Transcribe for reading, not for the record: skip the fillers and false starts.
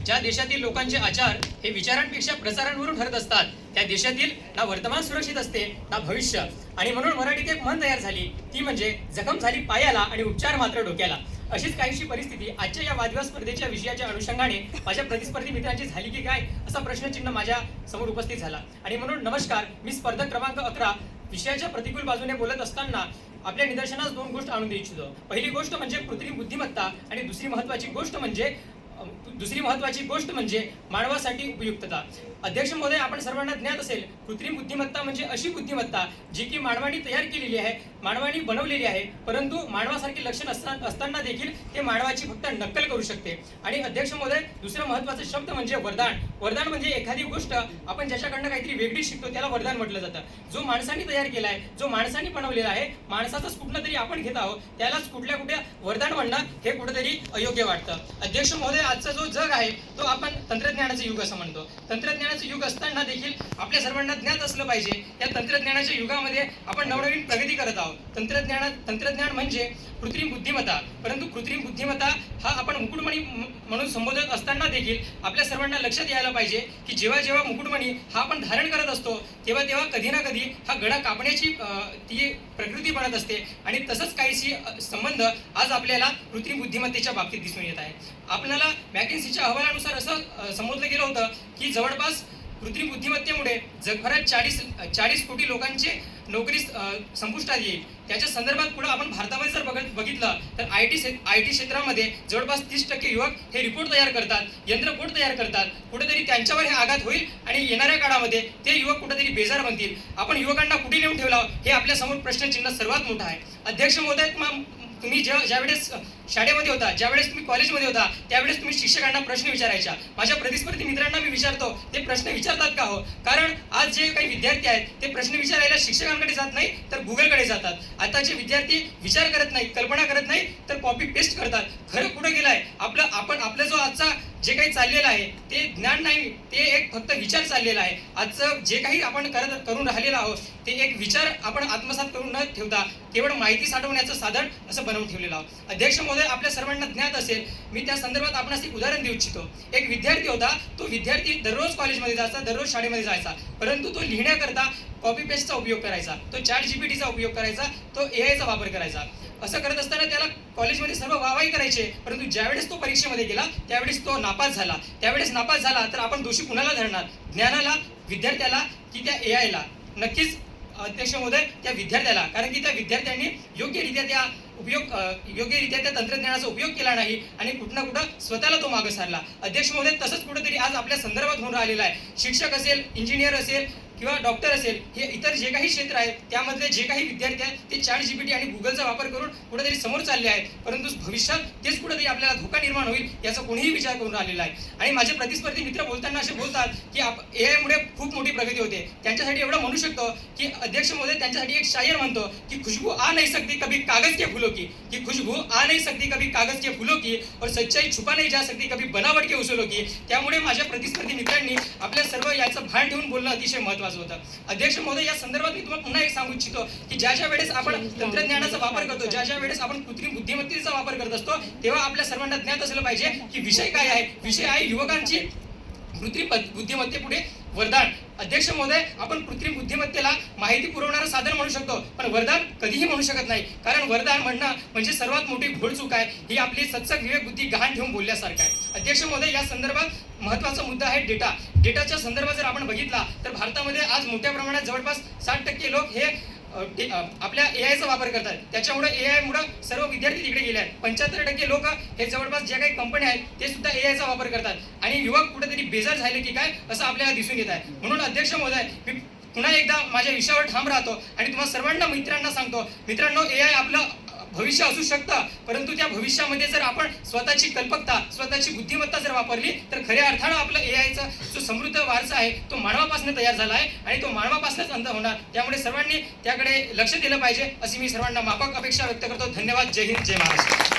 ज्या देशातील लोकांचे आचार हे विचारांपेक्षा प्रचारांवरून ठरत असतात त्या देशातील ना वर्तमान सुरक्षित असते ना भविष्य. आणि म्हणून मराठीत एक म्हण तयार झाली, ती म्हणजे जखम झाली पायाला आणि उपचार मात्र डोक्याला. अशीच काहीशी परिस्थिती आजच्या या वादविवाद स्पर्धेच्या विषयाच्या अनुषंगाने माझ्या प्रतिस्पर्धी मित्रांची झाली की काय असा प्रश्नचिन्ह माझ्या समोर उपस्थित झाला. आणि म्हणून नमस्कार, मी स्पर्धक क्रमांक 11 विषयाच्या प्रतिकूल बाजूने बोलत असताना आपल्या निदर्शनास दोन गोष्ट आणून देऊ इच्छितो. पहिली गोष्ट म्हणजे कृत्रिम बुद्धिमत्ता आणि दुसरी महत्वाची गोष्ट म्हणजे मानवासाठी उपयुक्तता. अध्यक्ष महोदय, आपण सर्वांना ज्ञात असेल, कृत्रिम बुद्धिमत्ता म्हणजे अशी बुद्धिमत्ता जी की मानवाने तयार केलेली आहे, मानवाने बनवलेली आहे, परंतु मानवासारखे लक्षण असताना देखील ते मानवाची फक्त नक्कल करू शकते. आणि अध्यक्ष महोदय, दुसरा महत्वाचा शब्द म्हणजे वरदान. वरदान म्हणजे एखादी गोष्ट आपण ज्याच्याकडनं काहीतरी वेगळी शिकतो त्याला वरदान म्हटलं जातं. जो माणसाने तयार केला आहे, जो माणसाने बनवलेला आहे, माणसाचाच कुठलं तरी आपण घेत आहोत, त्यालाच कुठल्या वरदान म्हणणं हे कुठेतरी अयोग्य वाटतं. अध्यक्ष महोदय, आजचा जो जग आहे तो आपण तंत्रज्ञानाचं युग असं म्हणतो. तंत्रज्ञानाचं युग असताना देखील आपल्या सर्वांना ज्ञात असलं पाहिजे, या तंत्रज्ञानाच्या युगामध्ये आपण नवनवीन प्रगती करत आहोत. तंत्रज्ञान म्हणजे कृत्रिम बुद्धिमत्ता, परंतु कृत्रिम बुद्धिमत्ता हा आपण मुकुटमणी म्हणून संबोधत असताना देखील आपल्या सर्वांना लक्षात यायला पाहिजे की जेव्हा जेव्हा मुकुटमणी हा आपण धारण करत असतो तेव्हा तेव्हा कधी ना कधी हा गळा कापण्याची ती प्रकृती बनत असते. आणि तसंच काहीशी संबंध आज आपल्याला कृत्रिम बुद्धिमत्तेच्या बाबतीत दिसून येत आहे. आपल्याला मॅकिन्सीच्या अहवालानुसार असं समजलं गेलं होतं की जवळपास कृत्रिम बुद्धिमत्तेमुळे जगभरात 40 कोटी लोकांची नोकरी संपुष्टात येईल. त्याच्या संदर्भात पुढे आपण भारतामध्ये जर बघितलं तर आय टी क्षेत्रामध्ये जवळपास 30% युवक हे रिपोर्ट तयार करतात, यंत्रपोट तयार करतात. कुठेतरी त्यांच्यावर हे आघात होईल आणि येणाऱ्या काळामध्ये ते युवक कुठेतरी बेजार बनतील. आपण युवकांना कुठे नेऊन ठेवला हे आपल्या समोर प्रश्नचिन्ह सर्वात मोठं आहे. अध्यक्ष महोदय, तुम्ही ज्यावेळेस शाळेमध्ये होता, ज्यावेळेस तुम्ही कॉलेजमध्ये होता, त्यावेळेस तुम्ही शिक्षकांना प्रश्न विचारायच्या. माझ्या प्रतिस्पर्धी मित्रांना मी विचारतो, ते प्रश्न विचारतात का हो? कारण आज जे काही विद्यार्थी आहेत ते प्रश्न विचारायला शिक्षकांकडे जात नाही तर गुगलकडे जातात. आताचे विद्यार्थी विचार करत नाही, कल्पना करत नाही, तर कॉपी पेस्ट करतात. खरं कुठं गेलाय आपलं जो आजचा जे काही चाललेलं आहे ते ज्ञान नाही, ते एक फक्त विचार चाललेला आहे. आजचं जे काही आपण करून राहिलेलं आहोत ते एक विचार आपण आत्मसात करून न ठेवता केवळ माहिती साठवण्याचं साधन असं बनवून ठेवलेलं आहोत. अध्यक्ष महोदय, आपल्या सर्वांना ज्ञात असेल, मी त्या संदर्भात आपणास एक उदाहरण देऊ इच्छितो. एक विद्यार्थी होता, तो विद्यार्थी दररोज कॉलेजमध्ये जायचा, दररोज शाळेमध्ये जायचा, परंतु तो लिहिण्याकरता कॉपी पेस्टचा उपयोग करायचा, तो ChatGPTचा उपयोग करायचा, तो AI चा वापर करायचा. असं करत असताना त्याला कॉलेजमध्ये सर्व वाहवाही करायचे, परंतु ज्यावेळेस तो परीक्षेमध्ये गेला त्यावेळेस तो नापास झाला. तर आपण दोषी कुणाला धरणार? ज्ञानाला, विद्यार्थ्याला की त्या AI ला? नक्कीच अध्यक्ष महोदय, त्या विद्यार्थ्याला. कारण की त्या विद्यार्थ्यांनी योग्यरित्या त्या तंत्रज्ञानाचा उपयोग केला नाही आणि कुठं ना कुठं स्वतःला तो मागे सारला. अध्यक्ष महोदय, तसंच कुठेतरी आज आपल्या संदर्भात होऊन राहिलेला आहे. शिक्षक असेल, इंजिनियर असेल किंवा डॉक्टर असेल, हे इतर जे काही क्षेत्र आहेत त्यामधले जे काही विद्यार्थी आहेत ते ChatGPT आणि गुगलचा वापर करून कुठेतरी समोर चालले आहेत, परंतु भविष्यात तेच कुठेतरी आपल्याला धोका निर्माण होईल याचा कोणीही विचार करून राहिलेला आहे. आणि माझे प्रतिस्पर्धी मित्र बोलताना असे बोलतात की AI मुळे खूप मोठी प्रगती होते. त्यांच्यासाठी एवढं म्हणू शकतो की अध्यक्ष महोदय, त्यांच्यासाठी एक शायर म्हणतो की खुशबू आ नहीं सकती कभी कागज के फूलों की खुशबू आ नहीं सकती कभी कागज के फूलों की और सच्चाई छुपा नहीं जा सकती कभी बनावट के उसूलों की. त्यामुळे माझ्या प्रतिस्पर्धी मित्रांनी आपल्या सर्व याचं भान ठेवून बोलणं अतिशय महत्त्वाचं होतं. अध्यक्ष महोदय, या संदर्भात मी तुम्हाला पुन्हा एक सांगू इच्छितो की ज्या वेळेस आपण तंत्रज्ञानाचा वापर करतो, ज्या वेळेस आपण कृत्रिम बुद्धिमत्तेचा वापर करत असतो, तेव्हा आपल्या सर्वांना ज्ञात असलं पाहिजे की विषय काय आहे. विषय आहे युवकांची कृत्रिम बुद्धिमत्तेपुढे वरदान. अध्यक्ष महोदय, आपण कृत्रिम बुद्धिमत्तेला माहिती पुरवणारं साधन म्हणू शकतो, पण वरदान कधीही म्हणू शकत नाही. कारण वरदान म्हणणं म्हणजे सर्वात मोठी घोडचूक आहे. ही आपली सत्सक विवेक बुद्धी गहाण ठेवून बोलल्यासारखं आहे. अध्यक्ष महोदय, या संदर्भात महत्वाचा मुद्दा आहे डेटा. डेटाच्या संदर्भात जर आपण बघितला तर भारतामध्ये आज मोठ्या प्रमाणात जवळपास 60% लोक हे आपल्या AI चा वापर करतात. त्याच्यामुळे AI मुळे सर्व विद्यार्थी तिकडे गेले आहेत. 75% लोक हे जवळपास ज्या काही कंपन्या आहेत ते सुद्धा AI चा वापर करतात आणि युवक कुठेतरी बेजार झाले की काय असं आपल्याला दिसून येत आहे. म्हणून अध्यक्ष महोदय, मी पुन्हा एकदा माझ्या विषयावर ठाम राहतो आणि तुम्हाला सर्वांना मित्रांना सांगतो, मित्रांनो, AI आपलं भविष्य असू शकतं, परंतु त्या भविष्यामध्ये जर आपण स्वतःची कल्पकता, स्वतःची बुद्धिमत्ता जर वापरली तर खऱ्या अर्थानं आपलं AI चा जो समृद्ध वारसा आहे तो मानवापासून तयार झाला आहे आणि तो मानवापासूनच अंत होणार. त्यामुळे सर्वांनी त्याकडे लक्ष दिलं पाहिजे अशी मी सर्वांना माफक अपेक्षा व्यक्त करतो. धन्यवाद. जय हिंद, जय महाराष्ट्र.